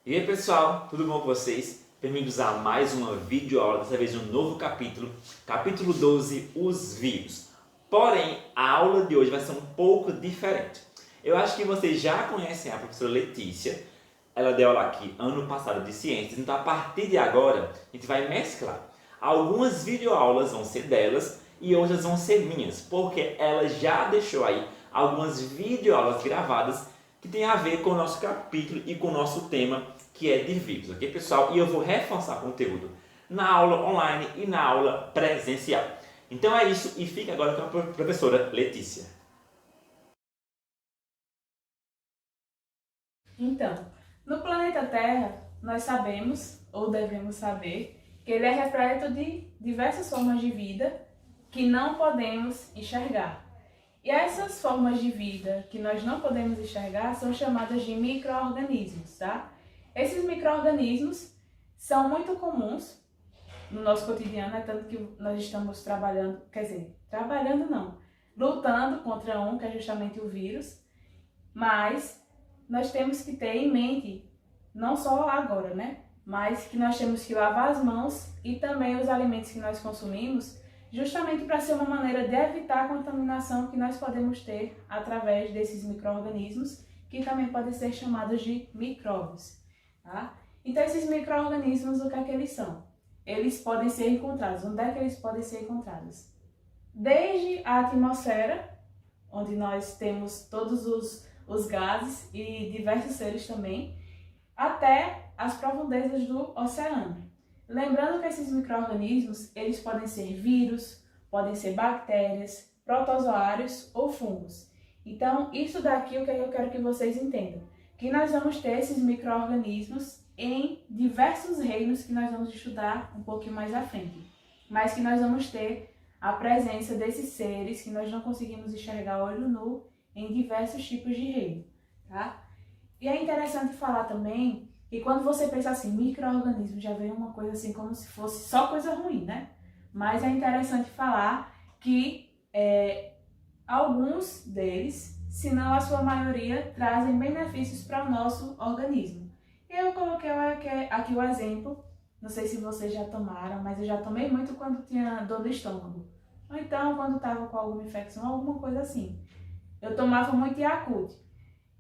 E aí pessoal, tudo bom com vocês? Bem-vindos a mais uma videoaula, dessa vez um novo capítulo, capítulo 12, os vírus. Porém, a aula de hoje vai ser um pouco diferente. Eu acho que vocês já conhecem a professora Letícia, ela deu aula aqui ano passado de ciências, então a partir de agora a gente vai mesclar. Algumas videoaulas vão ser delas e outras vão ser minhas, porque ela já deixou aí algumas videoaulas gravadas que tem a ver com o nosso capítulo e com o nosso tema, que é de vírus, ok pessoal? E eu vou reforçar conteúdo na aula online e na aula presencial. Então é isso e fica agora com a professora Letícia. Então, no planeta Terra, nós sabemos, ou devemos saber, que ele é repleto de diversas formas de vida que não podemos enxergar. E essas formas de vida que nós não podemos enxergar são chamadas de micro-organismos, tá? Esses micro-organismos são muito comuns no nosso cotidiano, é tanto que nós estamos trabalhando, lutando contra um, que é justamente o vírus, mas nós temos que ter em mente, não só agora, né? Mas que nós temos que lavar as mãos e também os alimentos que nós consumimos, justamente para ser uma maneira de evitar a contaminação que nós podemos ter através desses micro-organismos, que também podem ser chamados de micróbios, tá? Então, esses micro-organismos, o que é que eles são? Eles podem ser encontrados. Onde é que eles podem ser encontrados? Desde a atmosfera, onde nós temos todos os gases e diversos seres também, até as profundezas do oceano. Lembrando que esses micro-organismos, eles podem ser vírus, podem ser bactérias, protozoários ou fungos. Então, isso daqui é o que eu quero que vocês entendam, que nós vamos ter esses micro-organismos em diversos reinos que nós vamos estudar um pouquinho mais à frente, mas que nós vamos ter a presença desses seres que nós não conseguimos enxergar olho nu em diversos tipos de reino, tá? E é interessante falar também que quando você pensa assim, micro-organismo, já vem uma coisa assim como se fosse só coisa ruim, né? Mas é interessante falar que alguns deles, se não a sua maioria, trazem benefícios para o nosso organismo. Eu coloquei aqui o exemplo, não sei se vocês já tomaram, mas eu já tomei muito quando tinha dor no estômago. Ou então quando estava com alguma infecção, alguma coisa assim. Eu tomava muito Yakult.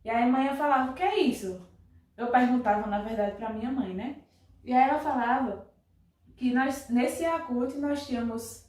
E aí a mãe falava, o que é isso? Eu perguntava, na verdade, para minha mãe, né? E aí ela falava que nesse Yakult nós tínhamos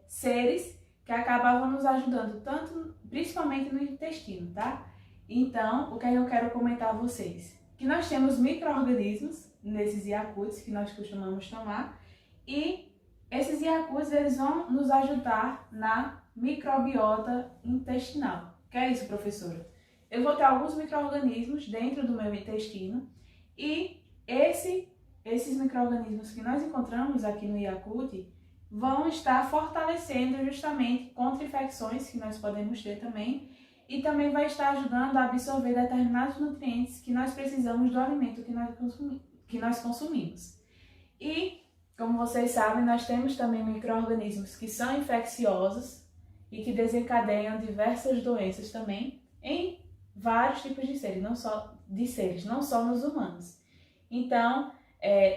seres que acabavam nos ajudando, tanto, principalmente no intestino, tá? Então, o que eu quero comentar a vocês? Que nós temos micro-organismos nesses Yakults que nós costumamos tomar e esses Yakults, eles vão nos ajudar na microbiota intestinal. O que é isso, professora? Eu vou ter alguns micro-organismos dentro do meu intestino e esses micro-organismos que nós encontramos aqui no Yakult vão estar fortalecendo justamente contra infecções que nós podemos ter também e também vai estar ajudando a absorver determinados nutrientes que nós precisamos do alimento que nós consumimos. E, como vocês sabem, nós temos também micro-organismos que são infecciosos e que desencadeiam diversas doenças também em vários tipos de seres, não só nos humanos. Então,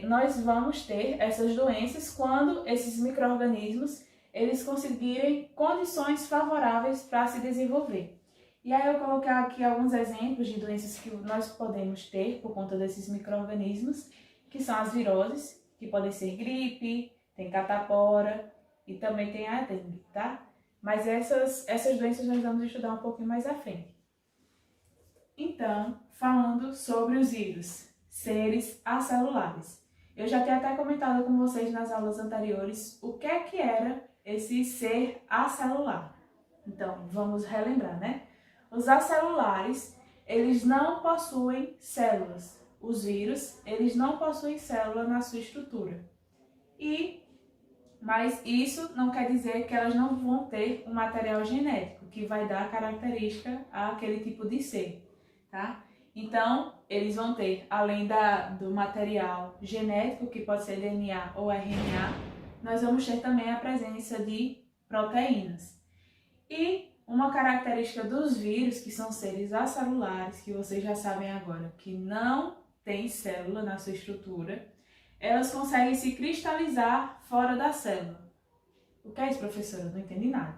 nós vamos ter essas doenças quando esses micro-organismos eles conseguirem condições favoráveis para se desenvolver. E aí eu coloquei aqui alguns exemplos de doenças que nós podemos ter por conta desses micro-organismos, que são as viroses, que podem ser gripe, tem catapora e também tem a dengue, tá? Mas essas doenças nós vamos estudar um pouquinho mais à frente. Então, falando sobre os vírus, seres acelulares. Eu já tinha até comentado com vocês nas aulas anteriores o que é que era esse ser acelular. Então, vamos relembrar, né? Os acelulares, eles não possuem células. Os vírus, eles não possuem célula na sua estrutura. Mas isso não quer dizer que elas não vão ter um material genético que vai dar característica àquele tipo de ser, tá? Então, eles vão ter, além do material genético, que pode ser DNA ou RNA, nós vamos ter também a presença de proteínas. E uma característica dos vírus, que são seres acelulares, que vocês já sabem agora, que não têm célula na sua estrutura, elas conseguem se cristalizar fora da célula. O que é isso, professora? Não entendi nada.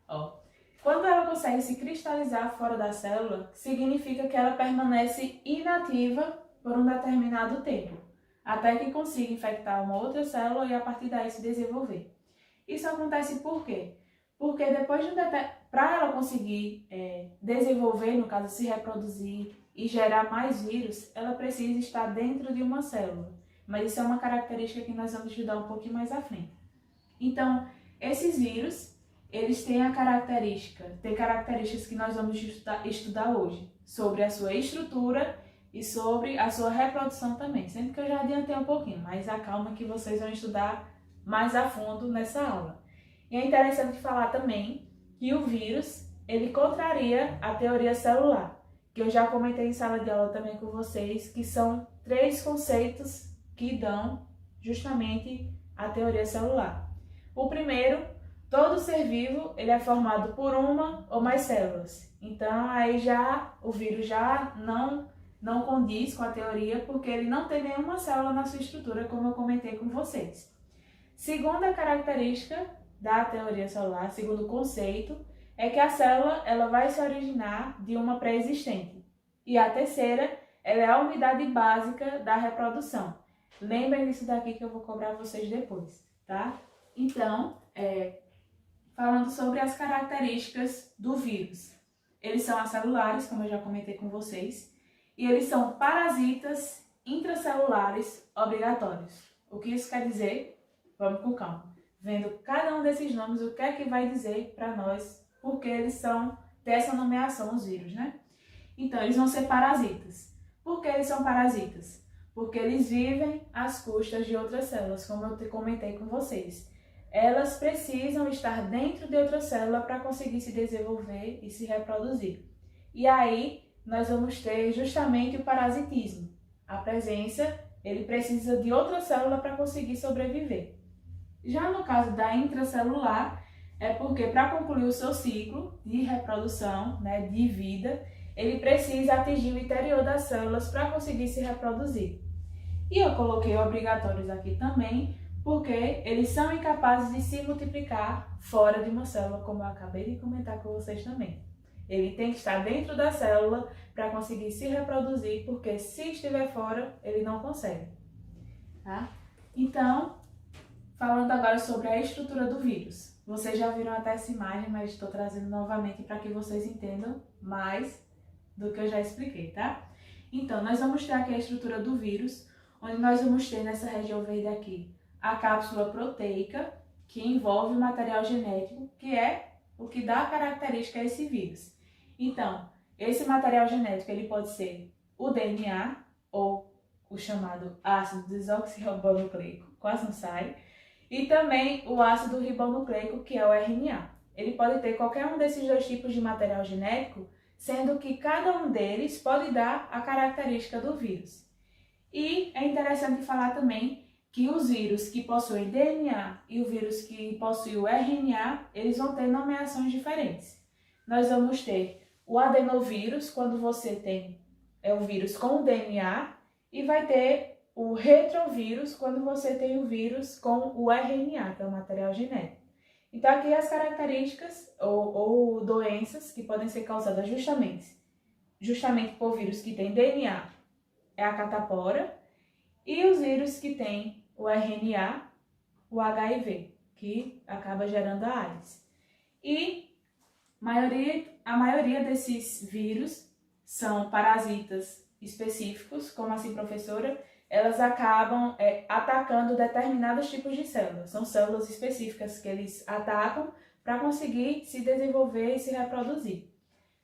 Ó, quando ela consegue se cristalizar fora da célula, significa que ela permanece inativa por um determinado tempo, até que consiga infectar uma outra célula e a partir daí se desenvolver. Isso acontece por quê? Porque depois para ela conseguir desenvolver, no caso se reproduzir e gerar mais vírus, ela precisa estar dentro de uma célula. Mas isso é uma característica que nós vamos estudar um pouquinho mais à frente. Então, esses vírus, eles têm características que nós vamos estudar hoje, sobre a sua estrutura e sobre a sua reprodução também. Sendo que eu já adiantei um pouquinho, mas acalma que vocês vão estudar mais a fundo nessa aula. E é interessante falar também que o vírus, ele contraria a teoria celular, que eu já comentei em sala de aula também com vocês, que são 3 conceitos que dão justamente a teoria celular. O primeiro, todo ser vivo ele é formado por uma ou mais células. Então aí o vírus já não condiz com a teoria porque ele não tem nenhuma célula na sua estrutura, como eu comentei com vocês. Segunda característica da teoria celular, segundo conceito, é que a célula ela vai se originar de uma pré-existente. E a terceira, ela é a unidade básica da reprodução. Lembrem disso daqui que eu vou cobrar vocês depois, tá? Então, falando sobre as características do vírus. Eles são acelulares, como eu já comentei com vocês, e eles são parasitas intracelulares obrigatórios. O que isso quer dizer? Vamos com calma. Vendo cada um desses nomes, o que é que vai dizer para nós, porque eles são dessa nomeação, os vírus, né? Então, eles vão ser parasitas. Por que eles são parasitas? Porque eles vivem às custas de outras células, como eu comentei com vocês. Elas precisam estar dentro de outra célula para conseguir se desenvolver e se reproduzir. E aí, nós vamos ter justamente o parasitismo. A presença, ele precisa de outra célula para conseguir sobreviver. Já no caso da intracelular, é porque para concluir o seu ciclo de reprodução, né, de vida, ele precisa atingir o interior das células para conseguir se reproduzir. E eu coloquei obrigatórios aqui também, porque eles são incapazes de se multiplicar fora de uma célula, como eu acabei de comentar com vocês também. Ele tem que estar dentro da célula para conseguir se reproduzir, porque se estiver fora, ele não consegue. Tá? Então, falando agora sobre a estrutura do vírus. Vocês já viram até essa imagem, mas estou trazendo novamente para que vocês entendam mais do que eu já expliquei, tá? Então, nós vamos ter aqui a estrutura do vírus, onde nós vamos ter nessa região verde aqui a cápsula proteica, que envolve o material genético, que é o que dá característica a esse vírus. Então, esse material genético ele pode ser o DNA, ou o chamado ácido desoxirribonucleico, quase não sai, e também o ácido ribonucleico, que é o RNA. Ele pode ter qualquer um desses 2 tipos de material genético, sendo que cada um deles pode dar a característica do vírus. E é interessante falar também que os vírus que possuem DNA e o vírus que possui o RNA, eles vão ter nomeações diferentes. Nós vamos ter o adenovírus, quando você tem o vírus com o DNA, e vai ter o retrovírus, quando você tem o vírus com o RNA, que é o material genético. Então, aqui as características ou doenças que podem ser causadas justamente por vírus que tem DNA, é a catapora, e os vírus que têm o RNA, o HIV, que acaba gerando a AIDS. E a maioria desses vírus são parasitas específicos, como assim, professora? Elas acabam atacando determinados tipos de células. São células específicas que eles atacam para conseguir se desenvolver e se reproduzir,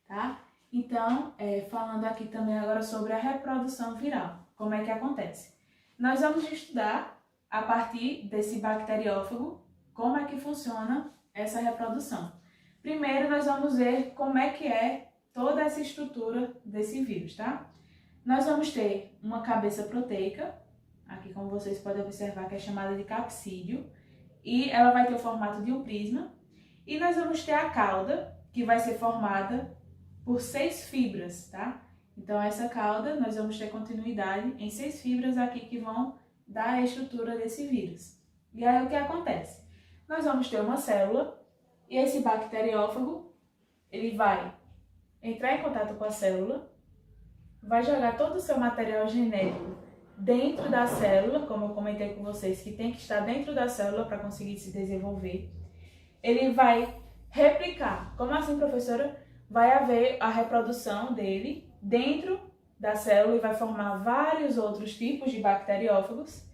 tá? Então, falando aqui também agora sobre a reprodução viral, como é que acontece? Nós vamos estudar, a partir desse bacteriófago, como é que funciona essa reprodução. Primeiro, nós vamos ver como é que é toda essa estrutura desse vírus, tá? Nós vamos ter uma cabeça proteica, aqui como vocês podem observar que é chamada de capsídeo, e ela vai ter o formato de um prisma, e nós vamos ter a cauda, que vai ser formada por 6 fibras, tá? Então, essa cauda, nós vamos ter continuidade em 6 fibras aqui que vão dar a estrutura desse vírus. E aí, o que acontece? Nós vamos ter uma célula e esse bacteriófago, ele vai entrar em contato com a célula, vai jogar todo o seu material genético dentro da célula, como eu comentei com vocês, que tem que estar dentro da célula para conseguir se desenvolver. Ele vai replicar. Como assim, professora? Vai haver a reprodução dele dentro da célula e vai formar vários outros tipos de bacteriófagos.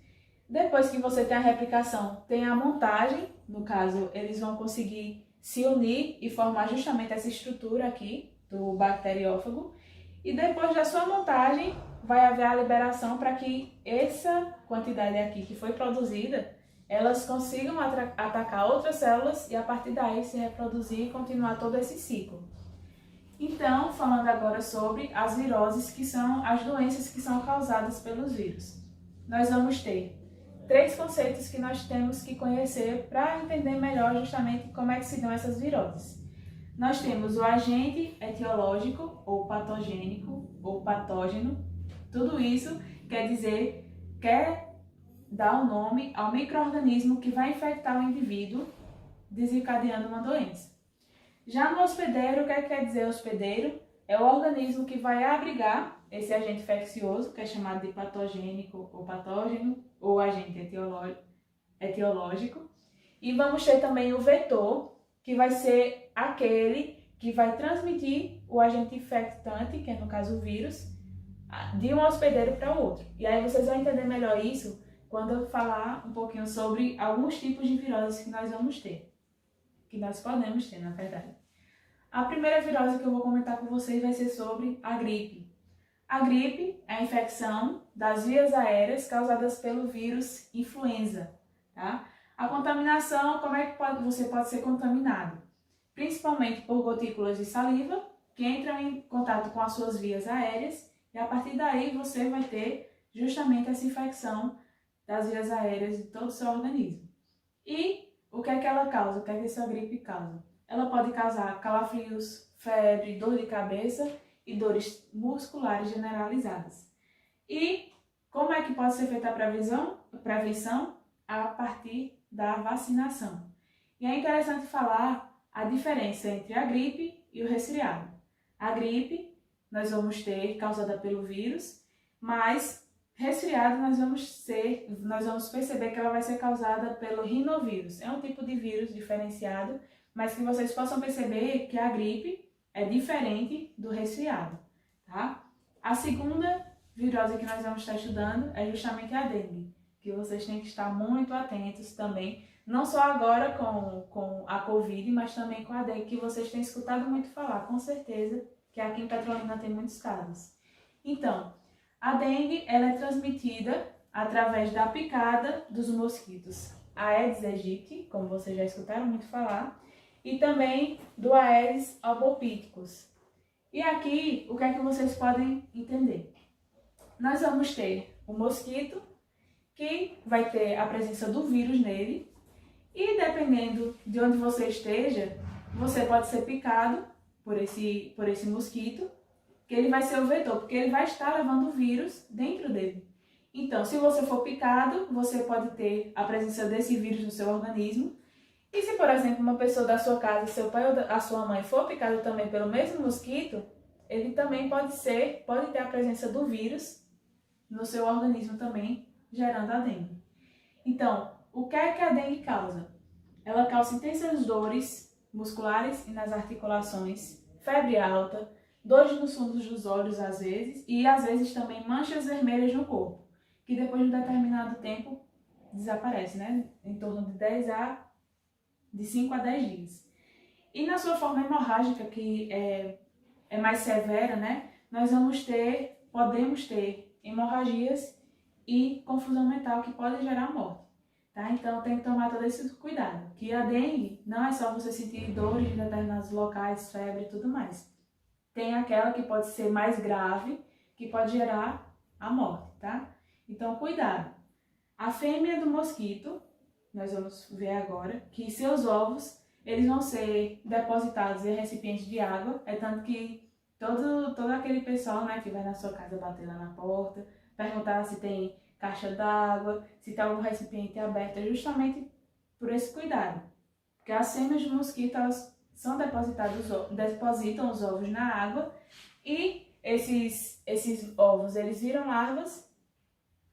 Depois que você tem a replicação, tem a montagem. No caso, eles vão conseguir se unir e formar justamente essa estrutura aqui do bacteriófago. E depois da sua montagem, vai haver a liberação para que essa quantidade aqui que foi produzida, elas consigam atacar outras células e a partir daí se reproduzir e continuar todo esse ciclo. Então, falando agora sobre as viroses, que são as doenças que são causadas pelos vírus. Nós vamos ter 3 conceitos que nós temos que conhecer para entender melhor justamente como é que se dão essas viroses. Nós temos o agente etiológico ou patogênico ou patógeno. Tudo isso quer dar o nome ao micro-organismo que vai infectar o indivíduo, desencadeando uma doença. Já no hospedeiro, o que quer dizer hospedeiro? É o organismo que vai abrigar esse agente infeccioso, que é chamado de patogênico ou patógeno, ou agente etiológico. E vamos ter também o vetor, que vai ser aquele que vai transmitir o agente infectante, que é no caso o vírus, de um hospedeiro para o outro. E aí vocês vão entender melhor isso quando eu falar um pouquinho sobre alguns tipos de viroses que nós vamos ter. Que nós podemos ter, na verdade. A primeira virose que eu vou comentar com vocês vai ser sobre a gripe. A gripe é a infecção das vias aéreas causadas pelo vírus influenza. Tá? A contaminação, como é que você pode ser contaminado? Principalmente por gotículas de saliva, que entram em contato com as suas vias aéreas, e a partir daí você vai ter justamente essa infecção das vias aéreas de todo o seu organismo. E o que é que ela causa? O que é que essa gripe causa? Ela pode causar calafrios, febre, dor de cabeça e dores musculares generalizadas. E como é que pode ser feita a prevenção? A partir da vacinação. E é interessante falar a diferença entre a gripe e o resfriado. A gripe nós vamos ter causada pelo vírus, mas resfriado nós vamos perceber que ela vai ser causada pelo rinovírus. É um tipo de vírus diferenciado, mas que vocês possam perceber que a gripe é diferente do resfriado, tá? A segunda virose que nós vamos estar estudando é justamente a dengue, que vocês têm que estar muito atentos também, não só agora com a Covid, mas também com a dengue, que vocês têm escutado muito falar, com certeza, que aqui em Petrolina tem muitos casos. Então, a dengue ela é transmitida através da picada dos mosquitos Aedes aegypti, como vocês já escutaram muito falar, e também do Aedes albopictus. E aqui, o que é que vocês podem entender? Nós vamos ter o mosquito, que vai ter a presença do vírus nele, e dependendo de onde você esteja, você pode ser picado por esse mosquito, que ele vai ser o vetor, porque ele vai estar levando o vírus dentro dele. Então, se você for picado, você pode ter a presença desse vírus no seu organismo. E se, por exemplo, uma pessoa da sua casa, seu pai ou a sua mãe for picado também pelo mesmo mosquito, ele também pode ter a presença do vírus no seu organismo também, gerando a dengue. Então, o que é que a dengue causa? Ela causa intensas dores musculares e nas articulações, febre alta, dores nos fundos dos olhos às vezes, e às vezes também manchas vermelhas no corpo, que depois de um determinado tempo desaparece, né? Em torno de 5 a 10 dias. E na sua forma hemorrágica, que é mais severa, né? Nós podemos ter hemorragias e confusão mental que podem gerar morte. Tá? Então tem que tomar todo esse cuidado, que a dengue não é só você sentir dores em determinados locais, febre e tudo mais. Tem aquela que pode ser mais grave, que pode gerar a morte, tá? Então cuidado. A fêmea do mosquito, nós vamos ver agora, que seus ovos, eles vão ser depositados em recipientes de água, é tanto que todo aquele pessoal, né, que vai na sua casa bater lá na porta, perguntar se tem caixa d'água, se tem algum recipiente aberto, é justamente por esse cuidado. Porque as fêmeas de mosquito, elas são depositam os ovos na água e esses ovos, eles viram larvas,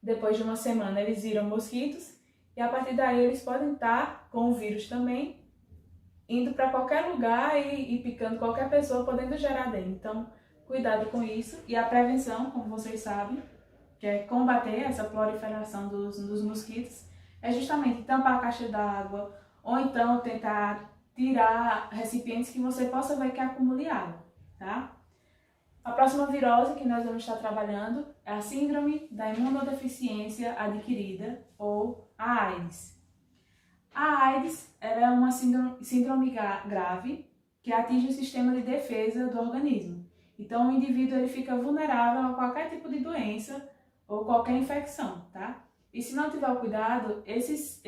depois de uma semana eles viram mosquitos e a partir daí eles podem estar com o vírus também, indo para qualquer lugar e picando qualquer pessoa, podendo gerar dengue. Então, cuidado com isso. E a prevenção, como vocês sabem, que é combater essa proliferação dos mosquitos, é justamente tampar a caixa d'água ou então tentar tirar recipientes que você possa ver que acumule água, tá? A próxima virose que nós vamos estar trabalhando é a síndrome da imunodeficiência adquirida, ou a AIDS. A AIDS ela é uma síndrome grave que atinge o sistema de defesa do organismo. Então, o indivíduo ele fica vulnerável a qualquer tipo de doença ou qualquer infecção, tá? E se não tiver o cuidado, esse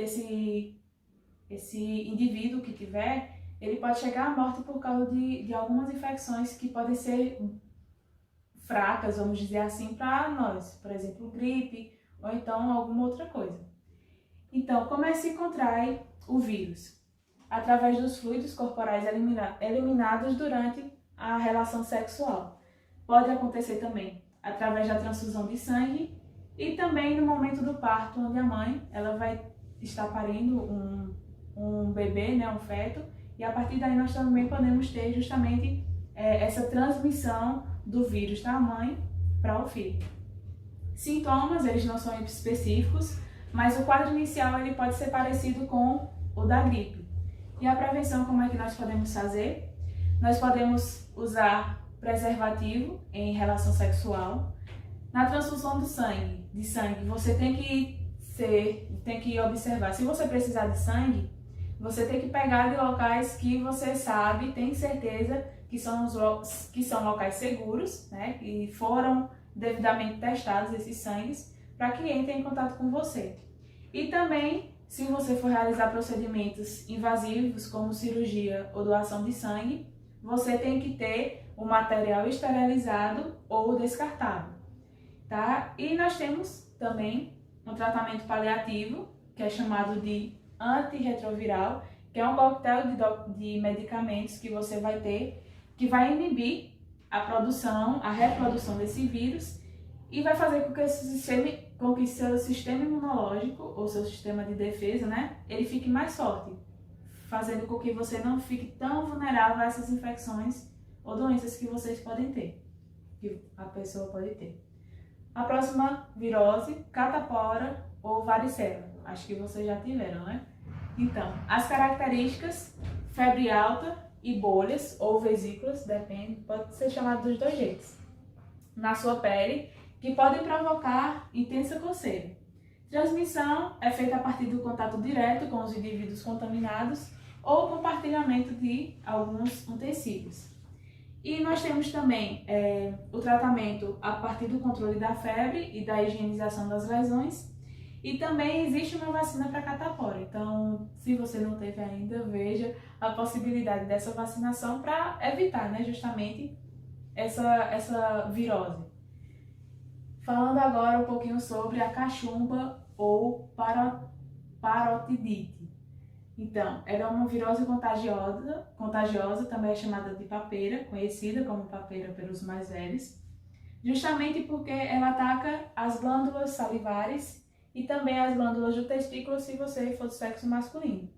indivíduo que tiver, ele pode chegar à morte por causa de algumas infecções que podem ser fracas, vamos dizer assim, para nós. Por exemplo, gripe ou então alguma outra coisa. Então, como é que se contrai o vírus? Através dos fluidos corporais eliminados durante a relação sexual. Pode acontecer também através da transfusão de sangue e também no momento do parto, onde a mãe ela vai estar parindo um bebê, né, um feto, e a partir daí nós também podemos ter justamente essa transmissão do vírus da mãe para o filho. Sintomas, eles não são específicos, mas o quadro inicial ele pode ser parecido com o da gripe. E a prevenção, como é que nós podemos fazer? Nós podemos usar preservativo em relação sexual. Na transfusão de sangue, você tem que observar. Se você precisar de sangue, você tem que pegar de locais que você sabe, tem certeza que são locais seguros, né? Que foram devidamente testados esses sangues, para que entrem em contato com você. E também, se você for realizar procedimentos invasivos, como cirurgia ou doação de sangue, você tem que ter o material esterilizado ou descartado, tá? E nós temos também um tratamento paliativo, que é chamado de antirretroviral, que é um coquetel de medicamentos que você vai ter, que vai inibir a reprodução desse vírus e vai fazer com que seu sistema imunológico, ou seu sistema de defesa, né, ele fique mais forte, fazendo com que você não fique tão vulnerável a essas infecções ou doenças que vocês podem ter, que a pessoa pode ter. A próxima virose, catapora ou varicela. Acho que vocês já tiveram, né? Então, as características, febre alta e bolhas ou vesículas, depende, pode ser chamado dos dois jeitos, na sua pele, que podem provocar intensa coceira. Transmissão é feita a partir do contato direto com os indivíduos contaminados ou compartilhamento de alguns utensílios. E nós temos também o tratamento a partir do controle da febre e da higienização das lesões. E também existe uma vacina para catapora. Então, se você não teve ainda, veja a possibilidade dessa vacinação para evitar, né, justamente essa virose. Falando agora um pouquinho sobre a cachumba ou parotidite. Então, ela é uma virose contagiosa, também é chamada de papeira, conhecida como papeira pelos mais velhos, justamente porque ela ataca as glândulas salivares e também as glândulas do testículo se você for do sexo masculino.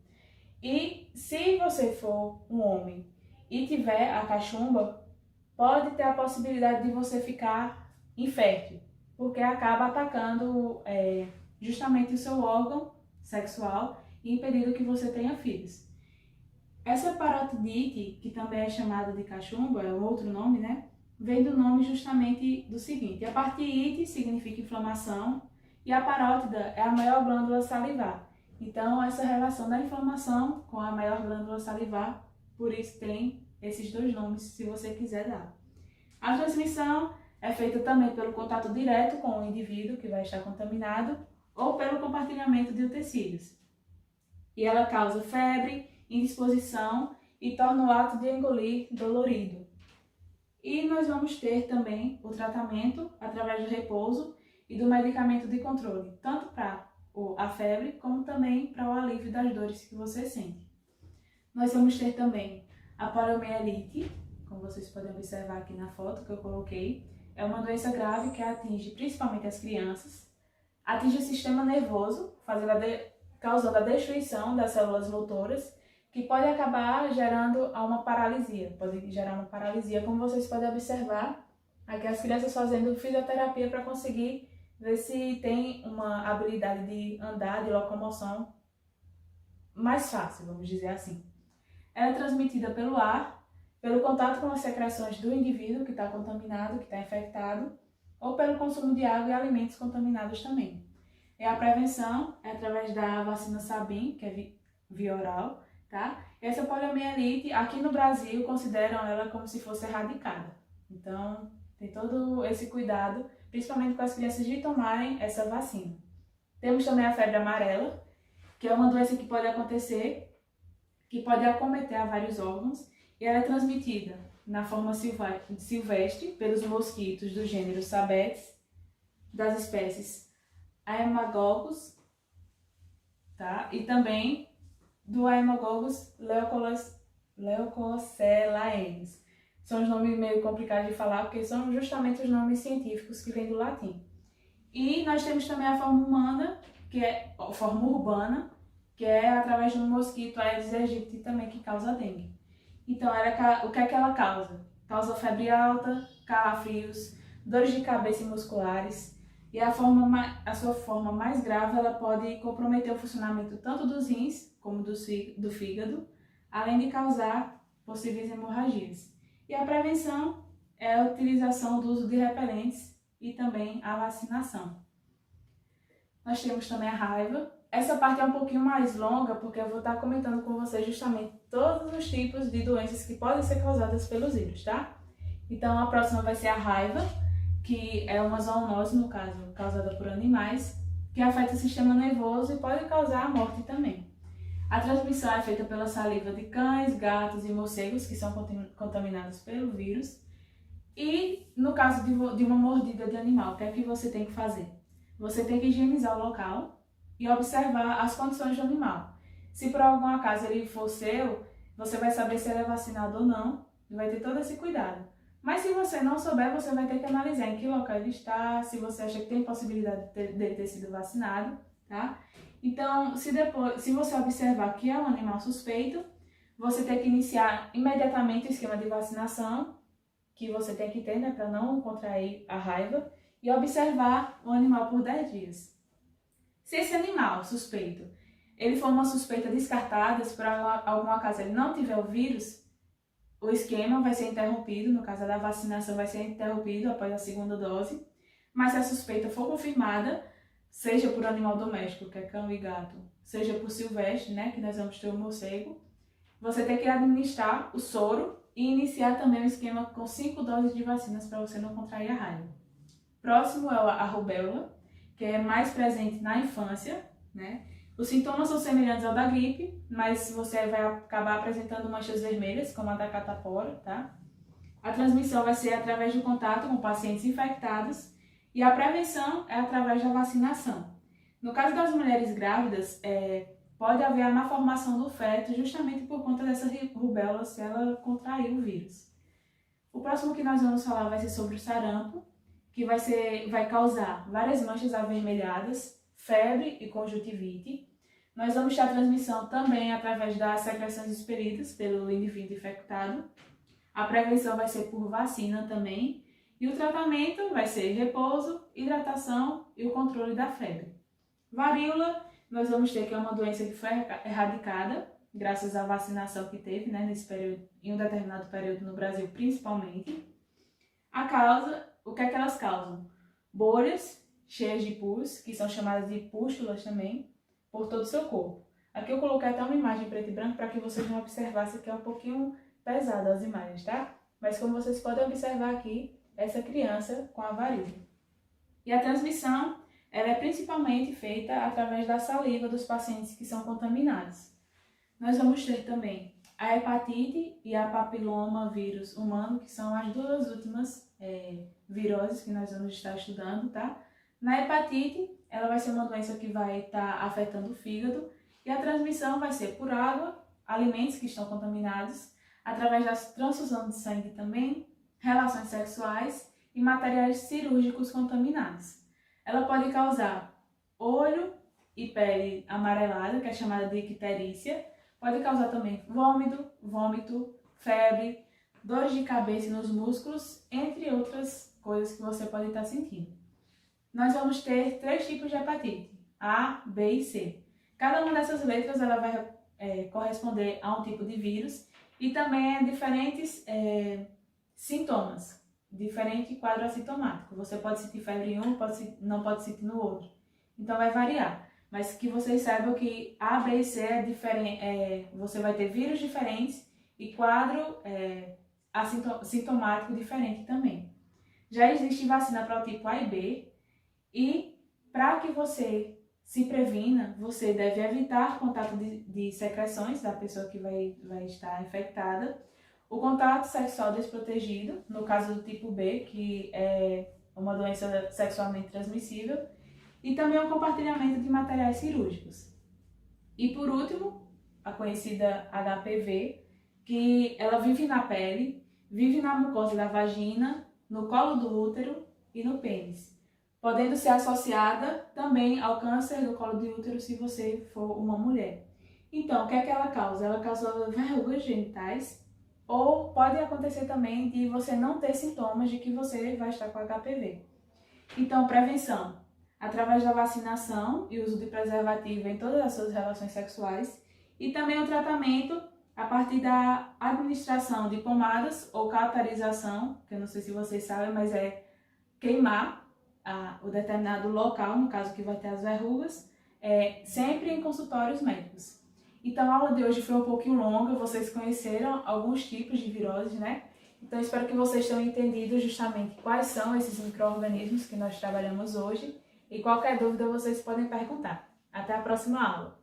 E se você for um homem e tiver a cachumba, pode ter a possibilidade de você ficar infértil, porque acaba atacando justamente o seu órgão sexual e impedindo que você tenha filhos. Essa parotidite, que também é chamada de cachumba, é um outro nome, né? Vem do nome justamente do seguinte: a parte ite significa inflamação e a parótida é a maior glândula salivar. Então, essa relação da inflamação com a maior glândula salivar, por isso tem esses dois nomes, se você quiser dar. A transmissão é feita também pelo contato direto com o indivíduo que vai estar contaminado ou pelo compartilhamento de utensílios. E ela causa febre, indisposição e torna o ato de engolir dolorido. E nós vamos ter também o tratamento através do repouso e do medicamento de controle, tanto para a febre, como também para o alívio das dores que você sente. Nós vamos ter também a poliomielite, como vocês podem observar aqui na foto que eu coloquei. É uma doença grave que atinge principalmente as crianças, atinge o sistema nervoso, causando a destruição das células motoras, que pode acabar gerando uma paralisia. Pode gerar uma paralisia, como vocês podem observar, aqui as crianças fazendo fisioterapia para conseguir ver se tem uma habilidade de andar, de locomoção mais fácil, vamos dizer assim. Ela é transmitida pelo ar, pelo contato com as secreções do indivíduo que está contaminado, que está infectado, ou pelo consumo de água e alimentos contaminados também. E a prevenção é através da vacina Sabin, que é via oral, tá? Essa poliomielite, aqui no Brasil, consideram ela como se fosse erradicada. Então, tem todo esse cuidado, principalmente com as crianças, de tomarem essa vacina. Temos também a febre amarela, que é uma doença que pode acontecer, que pode acometer a vários órgãos, e ela é transmitida na forma silvestre pelos mosquitos do gênero Sabetes, das espécies Haemococcus, tá? E também do Haemococcus leucocelaensis. São os nomes meio complicados de falar, porque são justamente os nomes científicos que vêm do latim. E nós temos também a forma humana, que é a forma urbana, que é através de um mosquito Aedes aegypti também, que causa dengue. Então, o que é que ela causa? Causa febre alta, calafrios, dores de cabeça e musculares. E a sua forma mais grave, ela pode comprometer o funcionamento tanto dos rins como do fígado, além de causar possíveis hemorragias. E a prevenção é a utilização do uso de repelentes e também a vacinação. Nós temos também a raiva. Essa parte é um pouquinho mais longa, porque eu vou estar comentando com vocês justamente todos os tipos de doenças que podem ser causadas pelos vírus, tá? Então, a próxima vai ser a raiva, que é uma zoonose, no caso, causada por animais, que afeta o sistema nervoso e pode causar a morte também. A transmissão é feita pela saliva de cães, gatos e morcegos, que são contaminados pelo vírus. E, no caso de uma mordida de animal, o que é que você tem que fazer? Você tem que higienizar o local e observar as condições do animal. Se por algum acaso ele for seu, você vai saber se ele é vacinado ou não e vai ter todo esse cuidado. Mas se você não souber, você vai ter que analisar em que local ele está, se você acha que tem possibilidade dele ter sido vacinado, tá? Então, se você observar que é um animal suspeito, você tem que iniciar imediatamente o esquema de vacinação, que você tem que ter, né, para não contrair a raiva, e observar o animal por 10 dias. Se esse animal suspeito, ele for uma suspeita descartada, se por algum acaso ele não tiver o vírus, o esquema vai ser interrompido, no caso da vacinação vai ser interrompido após a segunda dose, mas se a suspeita for confirmada, seja por animal doméstico, que é cão e gato, seja por silvestre, né, que nós vamos ter o morcego, você tem que administrar o soro e iniciar também o esquema com 5 doses de vacinas para você não contrair a raiva. Próximo é a rubéola, que é mais presente na infância, né? Os sintomas são semelhantes ao da gripe, mas você vai acabar apresentando manchas vermelhas, como a da catapora, tá? A transmissão vai ser através do contato com pacientes infectados e a prevenção é através da vacinação. No caso das mulheres grávidas, pode haver a malformação do feto justamente por conta dessa rubéola se ela contrair o vírus. O próximo que nós vamos falar vai ser sobre o sarampo, que vai causar várias manchas avermelhadas, febre e conjuntivite. Nós vamos ter a transmissão também através das secreções expelidas pelo indivíduo infectado. A prevenção vai ser por vacina também. E o tratamento vai ser repouso, hidratação e o controle da febre. Varíola, nós vamos ter que é uma doença que foi erradicada, graças à vacinação que teve, né, nesse período, em um determinado período no Brasil principalmente. O que é que elas causam? Bolhas cheias de pus, que são chamadas de pústulas também, por todo o seu corpo. Aqui eu coloquei até uma imagem preto e branco para que vocês não observassem que é um pouquinho pesada as imagens, tá? Mas como vocês podem observar aqui, essa criança com a varíola. E a transmissão, ela é principalmente feita através da saliva dos pacientes que são contaminados. Nós vamos ter também a hepatite e a papiloma vírus humano, que são as duas últimas viroses que nós vamos estar estudando, tá? Na hepatite, ela vai ser uma doença que vai estar afetando o fígado e a transmissão vai ser por água, alimentos que estão contaminados, através da transfusão de sangue também, relações sexuais e materiais cirúrgicos contaminados. Ela pode causar olho e pele amarelada, que é chamada de icterícia. Pode causar também vômito, febre, dores de cabeça nos músculos, entre outras coisas que você pode estar sentindo. Nós vamos ter 3 tipos de hepatite, A, B e C. Cada uma dessas letras ela vai corresponder a um tipo de vírus e também diferentes sintomas, diferente quadro assintomático. Você pode sentir febre em um, não pode sentir no outro. Então vai variar. Mas que vocês saibam que A, B e C é diferente, você vai ter vírus diferentes e quadro sintomático diferente também. Já existe vacina para o tipo A e B e para que você se previna, você deve evitar contato de secreções da pessoa que vai estar infectada, o contato sexual desprotegido, no caso do tipo B, que é uma doença sexualmente transmissível, e também o compartilhamento de materiais cirúrgicos. E por último, a conhecida HPV, que ela vive na pele, vive na mucosa da vagina, no colo do útero e no pênis, podendo ser associada também ao câncer do colo do útero se você for uma mulher. Então, o que é que ela causa? Ela causa verrugas genitais, ou pode acontecer também de você não ter sintomas de que você vai estar com HPV. Então, prevenção, através da vacinação e uso de preservativo em todas as suas relações sexuais, e também o tratamento a partir da administração de pomadas ou cauterização, que eu não sei se vocês sabem, mas é queimar o determinado local, no caso que vai ter as verrugas, sempre em consultórios médicos. Então a aula de hoje foi um pouquinho longa, vocês conheceram alguns tipos de viroses, né? Então espero que vocês tenham entendido justamente quais são esses micro-organismos que nós trabalhamos hoje e qualquer dúvida vocês podem perguntar. Até a próxima aula!